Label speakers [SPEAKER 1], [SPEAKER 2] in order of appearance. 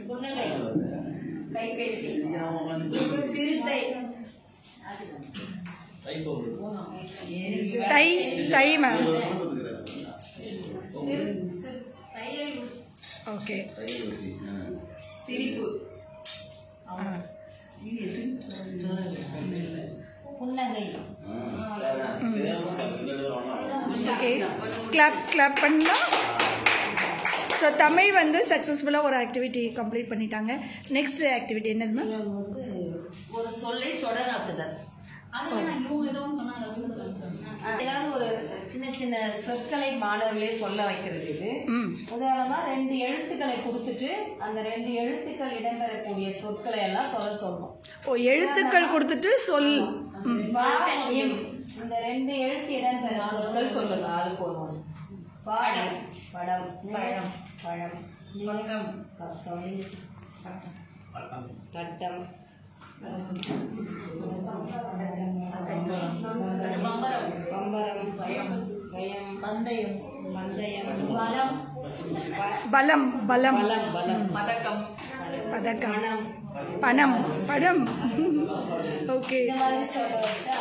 [SPEAKER 1] புன்னகை கைபேசி சிறுத்தை
[SPEAKER 2] தை தை மேம் ஓகே
[SPEAKER 1] சிரிப்பு புன்னகை
[SPEAKER 2] ஓகே கிளாப் பண்ணலாம். ஸோ தமிழ் வந்து சக்ஸஸ்ஃபுல்லாக ஒரு ஆக்டிவிட்டி கம்ப்ளீட் பண்ணிட்டாங்க. நெக்ஸ்ட் ஆக்டிவிட்டி என்னது மேம்?
[SPEAKER 1] ஒரு சொல்லை தொடராக்குதல். ஏதாவது ஒரு சின்ன சின்ன சொற்களை மாணவர்களே சொல்ல வைக்கிறது. இது உதாரணமா 2 எழுத்துக்களை கொடுத்துட்டு அந்த 2 எழுத்துக்கள் இடம்பெறக்கூடிய சொற்களை எல்லாம் சொல்லணும்.
[SPEAKER 2] ஓ, எழுத்துக்கள் கொடுத்துட்டு சொல்.
[SPEAKER 1] இந்த 2 எழுத்து இடம்பெற சொற்கள் சொல்லுங்க. அது போதும். பாடம், படம், பழம், பழம், பங்கம், கட்டம், கட்டம், பம்பரம், பம்பரம், பயம், பயம், பந்தயம், பந்தயம், பலம்,
[SPEAKER 2] பலம், பலம்,
[SPEAKER 1] பலம், பலம், பதக்கம்,
[SPEAKER 2] பதக்கம், பணம், படம். ஓகே.
[SPEAKER 1] இந்த மாதிரி சொல்ல வச்சா